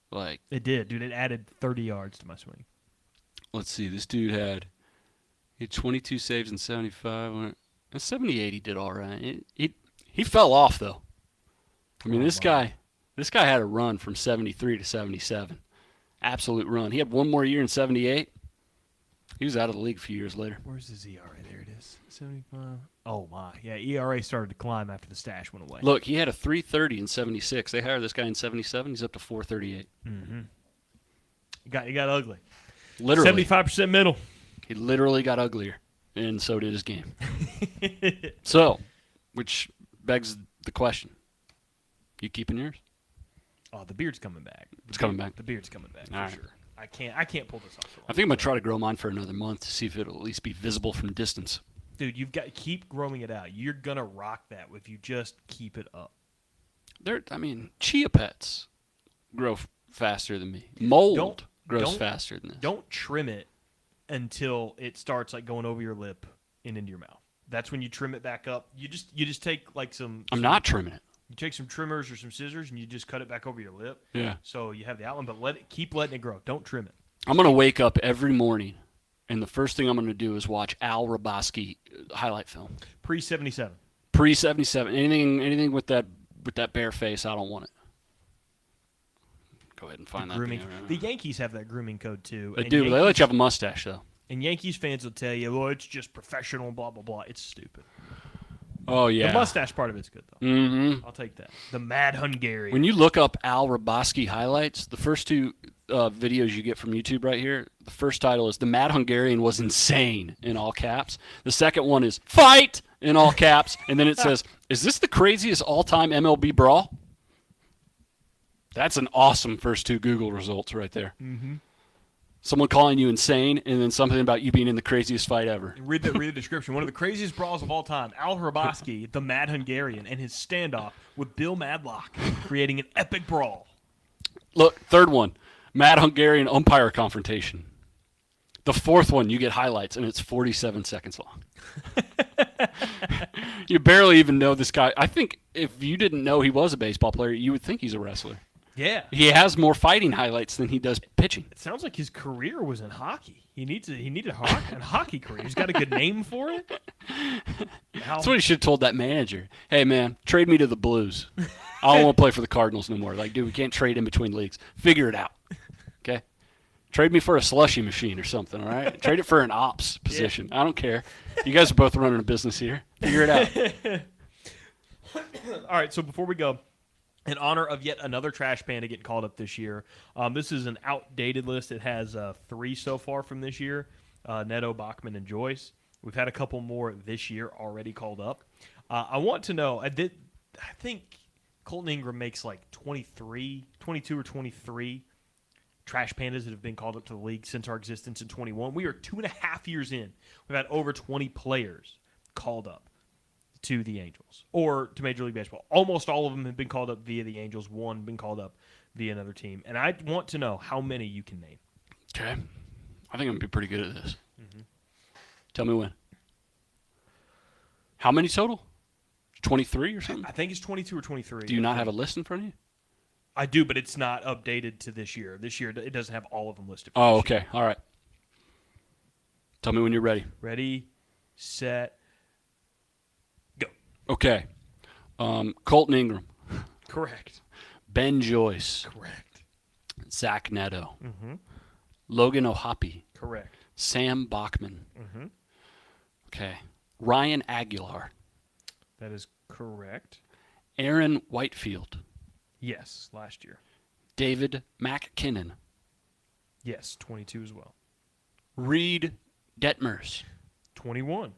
Like it did, dude. It added 30 yards to my swing. Let's see. This dude had 22 saves in 75. In 78, he did all right. He fell off, though. I mean, this guy had a run from 73 to 77. Absolute run. He had one more year in 78. He was out of the league a few years later. Where's his ERA? There it is. 75. Oh, my. Yeah, ERA started to climb after the stash went away. Look, he had a 3.30 in 76. They hired this guy in 77. He's up to 4.38. Mm-hmm. He got ugly. Literally. 75% middle. He literally got uglier, and so did his game. So, which begs the question. You keeping yours? Oh, the beard's coming back. It's coming back. The beard's coming back All right. sure. I can't pull this off. I think I'm going to try to grow mine for another month to see if it'll at least be visible from a distance. Dude, you've got to keep growing it out. You're going to rock that if you just keep it up. Chia pets grow faster than me. Mold grows faster than this. Don't trim it until it starts like going over your lip and into your mouth. That's when you trim it back up. You just take like some. I'm not trimming it. You take some trimmers or some scissors and you just cut it back over your lip. Yeah. So you have the outline, but keep letting it grow. Don't trim it. I'm going to wake up every morning, and the first thing I'm going to do is watch Al Raboski highlight film. Pre-77. Pre-77. Anything with that bare face, I don't want it. Go ahead and find that. Grooming. The Yankees have that grooming code too. They do, but they let you have a mustache though. And Yankees fans will tell you, well, it's just professional, blah, blah, blah. It's stupid. Oh, yeah. The mustache part of it's good, though. Mm-hmm. I'll take that. The Mad Hungarian. When you look up Al Raboski highlights, the first two videos you get from YouTube right here, the first title is The Mad Hungarian Was Insane, in all caps. The second one is Fight, in all caps. And then it says, is this the craziest all-time MLB brawl? That's an awesome first two Google results right there. Mm-hmm. Someone calling you insane, and then something about you being in the craziest fight ever. Read the description. One of the craziest brawls of all time. Al Raboski, the Mad Hungarian, and his standoff with Bill Madlock, creating an epic brawl. Look, third one, Mad Hungarian umpire confrontation. The fourth one, you get highlights, and it's 47 seconds long. You barely even know this guy. I think if you didn't know he was a baseball player, you would think he's a wrestler. Yeah. He has more fighting highlights than he does pitching. It sounds like his career was in hockey. He needed a hockey career. He's got a good name for it. That's what he should have told that manager. Hey, man, trade me to the Blues. I don't want to play for the Cardinals no more. Like, dude, we can't trade in between leagues. Figure it out. Okay? Trade me for a slushy machine or something, all right? Trade it for an ops position. Yeah. I don't care. You guys are both running a business here. Figure it out. All right, so before we go, in honor of yet another trash panda getting called up this year, this is an outdated list. It has 3 so far from this year, Neto, Bachman, and Joyce. We've had a couple more this year already called up. I want to know, I think Colton Ingram makes like 22 or 23 trash pandas that have been called up to the league since our existence in 21. We are 2.5 years in. We've had over 20 players called up to the Angels or to Major League Baseball. Almost all of them have been called up via the Angels. One been called up via another team. And I want to know how many you can name. Okay. I think I'm going to be pretty good at this. Mm-hmm. Tell me when. How many total? 23 or something? I think it's 22 or 23. Do you not have a list in front of you? I do, but it's not updated to this year. This year, it doesn't have all of them listed. Oh, okay. All right. Tell me when you're ready. Ready, set, go. Okay. Colton Ingram. Correct. Ben Joyce. Correct. Zach Neto. Mm-hmm. Logan O'Hoppe. Correct. Sam Bachman. Mm-hmm. Okay. Ryan Aguilar. That is correct. Aaron Whitefield. Yes, last year. David McKinnon. Yes, 22 as well. Reed Detmers. 21.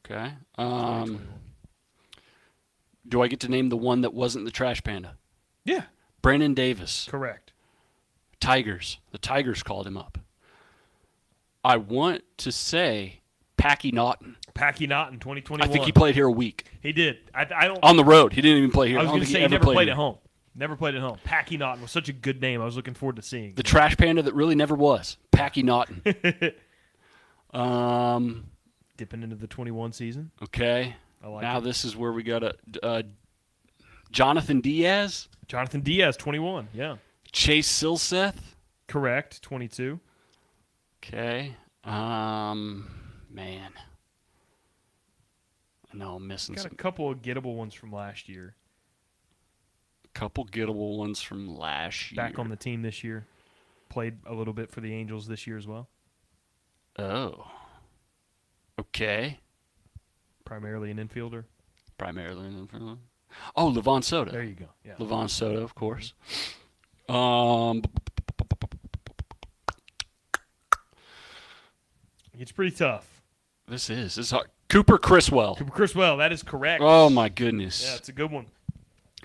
Okay. Do I get to name the one that wasn't the trash panda? Yeah. Brandon Davis. Correct. Tigers. The Tigers called him up. I want to say Packy Naughton. Packy Naughton, 2021. I think he played here a week. He did. I don't. On the road. He didn't even play here. I was going to say he never played here. at home. Never played at home. Packy Naughton was such a good name. I was looking forward to seeing. The trash panda that really never was. Packy Naughton. Dipping into the 21 season. Okay. I like now it. this is where we got Jonathan Diaz. Jonathan Diaz, 21. Yeah. Chase Silseth. Correct. 22. Okay. Man. I know I'm missing Got some. a couple of gettable ones from last year. Couple gettable ones from last year. Back on the team this year. Played a little bit for the Angels this year as well. Oh. Okay. Primarily an infielder. Oh, Levon Soto. There you go. Yeah. Levon Soto, of course. It's pretty tough. This is hard. Cooper Criswell. Cooper Criswell, that is correct. Oh, my goodness. Yeah, it's a good one.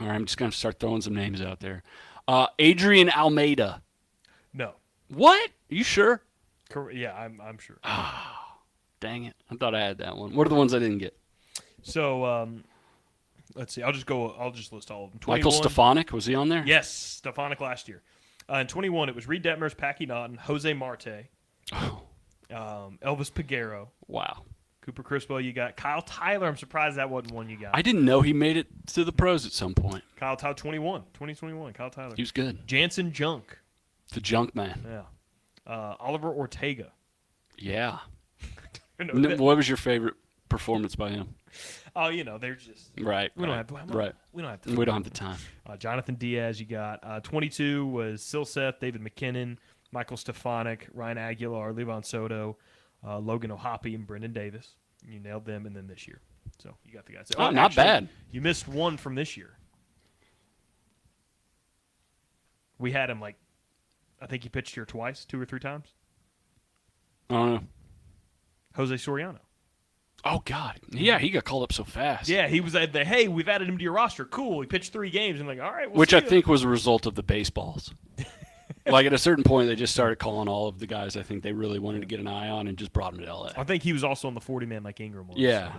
All right, I'm just going to start throwing some names out there. Adrian Almeida. No. What? Are you sure? Yeah, I'm sure. Dang it. I thought I had that one. What are the ones I didn't get? So, let's see. I'll just list all of them. 21, Michael Stefanik, was he on there? Yes, Stefanik last year. In 21, it was Reed Detmers, Packy Naughton, Jose Marte, Oh, Elvis Peguero, wow. Cooper Criswell. You got Kyle Tyler. I'm surprised that wasn't one you got. I didn't know he made it to the pros at some point. Kyle Tyler, 2021. Kyle Tyler. He was good. Jansen Junk. The junk man. Yeah. Oliver Ortega. Yeah. What? What was your favorite performance by him? Oh, they're just right. We don't have the time. Jonathan Diaz. You got 22 was Silseth, David McKinnon, Michael Stefanik, Ryan Aguilar, Levon Soto, Logan O'Hoppe, and Brendan Davis. You nailed them, and then this year. So you got the guys. Oh, not bad. You missed one from this year. We had him I think he pitched here twice, 2 or 3 times. I don't know. Jose Soriano. Oh, God. Yeah, he got called up so fast. Yeah, he was at the, hey, we've added him to your roster. Cool. He pitched 3 games. I'm like, all right. Which I think was a result of the baseballs. At a certain point, they just started calling all of the guys I think they really wanted to get an eye on and just brought them to L.A. I think he was also on the 40-man like Ingram was. Yeah,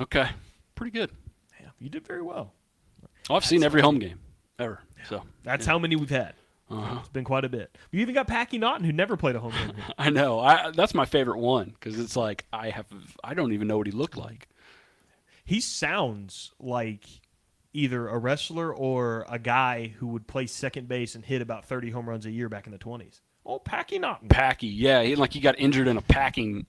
okay. Pretty good. Yeah, you did very well. Oh, I've seen every home game ever. So That's how many we've had. It's been quite a bit. You even got Packy Naughton, who never played a home game here. I know. That's my favorite one because it's like I don't even know what he looked like. He sounds like either a wrestler or a guy who would play second base and hit about 30 home runs a year back in the 20s. Oh, Packy Naughton. Packy, yeah. He got injured in a packing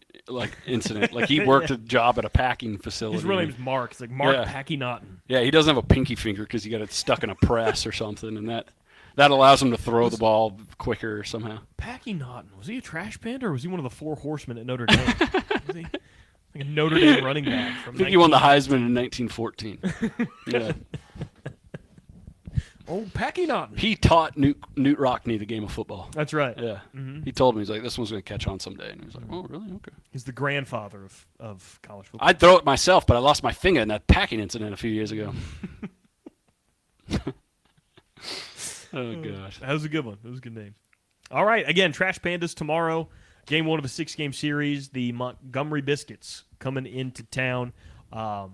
incident. He worked a job at a packing facility. His real name's Mark. It's like Mark Packy Naughton. Yeah, he doesn't have a pinky finger because he got it stuck in a press or something, and that allows him to throw the ball quicker somehow. Packy Naughton, was he a trash panda or was he one of the 4 horsemen at Notre Dame? Was he like a Notre Dame running back from I think he won the Heisman in 1914. Yeah. Oh, Packy Naughton. He taught Newt Rockne the game of football. That's right. Yeah. Mm-hmm. He told me, he's like, this one's going to catch on someday. And he was like, oh, really? Okay. He's the grandfather of college football. I'd throw it myself, but I lost my finger in that packing incident a few years ago. Oh, gosh. That was a good one. That was a good name. All right. Again, Trash Pandas tomorrow. Game 1 of a 6-game series. The Montgomery Biscuits coming into town. I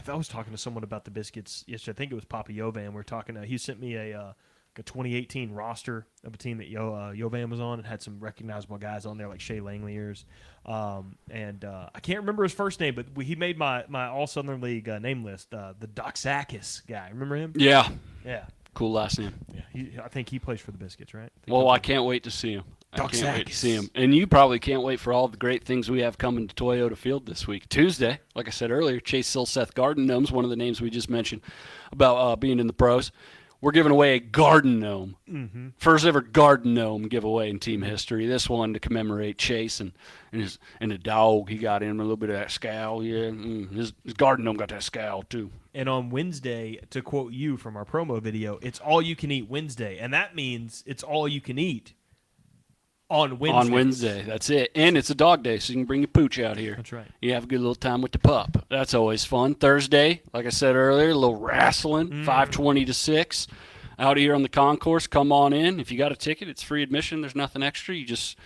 was talking to someone about the Biscuits yesterday. I think it was Papa Yovan. We were talking. He sent me a 2018 roster of a team that Yovan was on and had some recognizable guys on there like Shea Langeliers. And I can't remember his first name, but he made my All Southern League name list. The Doxakis guy. Remember him? Yeah. Yeah. Cool last name. Yeah, I think he plays for the Biscuits, right? I can't wait to see him. I can't wait to see him. And you probably can't wait for all the great things we have coming to Toyota Field this week. Tuesday, like I said earlier, Chase Silseth Garden Gnome's one of the names we just mentioned about being in the pros. We're giving away a garden gnome. Mm-hmm. First ever garden gnome giveaway in team history. This one to commemorate Chase and the dog. He got in a little bit of that scowl. Yeah, his garden gnome got that scowl too. And on Wednesday, to quote you from our promo video, it's all you can eat Wednesday, and that means it's all you can eat on Wednesday. On Wednesday, that's it. And it's a dog day, so you can bring your pooch out here. That's right. You have a good little time with the pup. That's always fun. Thursday, like I said earlier, a little wrestling, 5:20 to 6. Out here on the concourse, come on in. If you got a ticket, it's free admission. There's nothing extra. You just,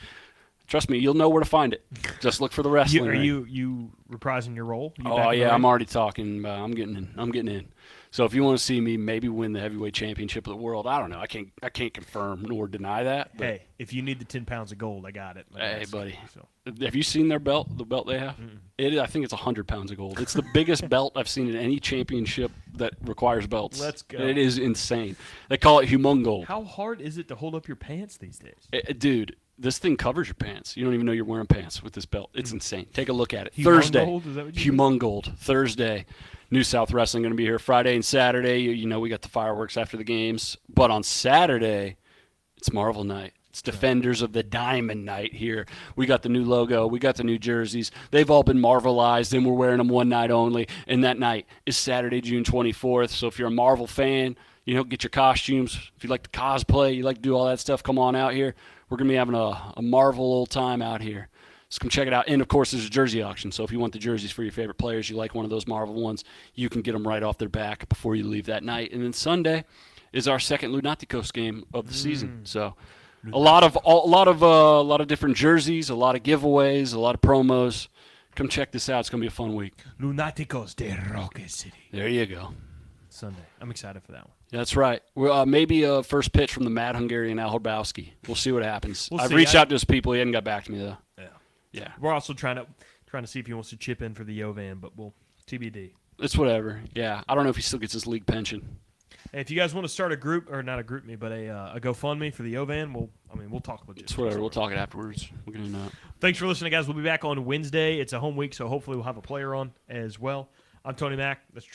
trust me, you'll know where to find it. Just look for the wrestling. Are you reprising your role? Oh, yeah, I'm already talking. I'm getting in. So if you want to see me maybe win the heavyweight championship of the world, I don't know. I can't confirm nor deny that. But hey, if you need the 10 pounds of gold, I got it. Hey, buddy. So. Have you seen their belt, the belt they have? I think it's 100 pounds of gold. It's the biggest belt I've seen in any championship that requires belts. Let's go. It is insane. They call it humongold. How hard is it to hold up your pants these days? Dude, this thing covers your pants. You don't even know you're wearing pants with this belt. It's insane. Take a look at it. Humongold? Thursday. Is that what you Humongold. Thursday. New South Wrestling going to be here Friday and Saturday. You know, we got the fireworks after the games. But on Saturday, it's Marvel Night. It's Defenders of the Diamond Night here. We got the new logo. We got the new jerseys. They've all been Marvelized, and we're wearing them one night only. And that night is Saturday, June 24th. So if you're a Marvel fan, you know, get your costumes. If you like to cosplay, you like to do all that stuff, come on out here. We're going to be having a Marvel old time out here. So come check it out. And, of course, there's a jersey auction. So if you want the jerseys for your favorite players, you like one of those Marvel ones, you can get them right off their back before you leave that night. And then Sunday is our second Lunaticos game of the season. So a lot of different jerseys, a lot of giveaways, a lot of promos. Come check this out. It's going to be a fun week. Lunaticos de Roque City. There you go. Sunday. I'm excited for that one. That's right. Maybe a first pitch from the Mad Hungarian Al Hrabowski. We'll see what happens. We'll I've see. reached out to his people. He hadn't got back to me, though. Yeah. We're also trying to see if he wants to chip in for the Yovan, but we'll TBD. It's whatever. Yeah. I don't know if he still gets his league pension. Hey, if you guys want to start a group, or not a group me, but a GoFundMe for the Yovan, we'll talk logistics. It's whatever. We'll talk it afterwards. We're going to know. Thanks for listening, guys. We'll be back on Wednesday. It's a home week, so hopefully we'll have a player on as well. I'm Tony Mack. That's Tricky.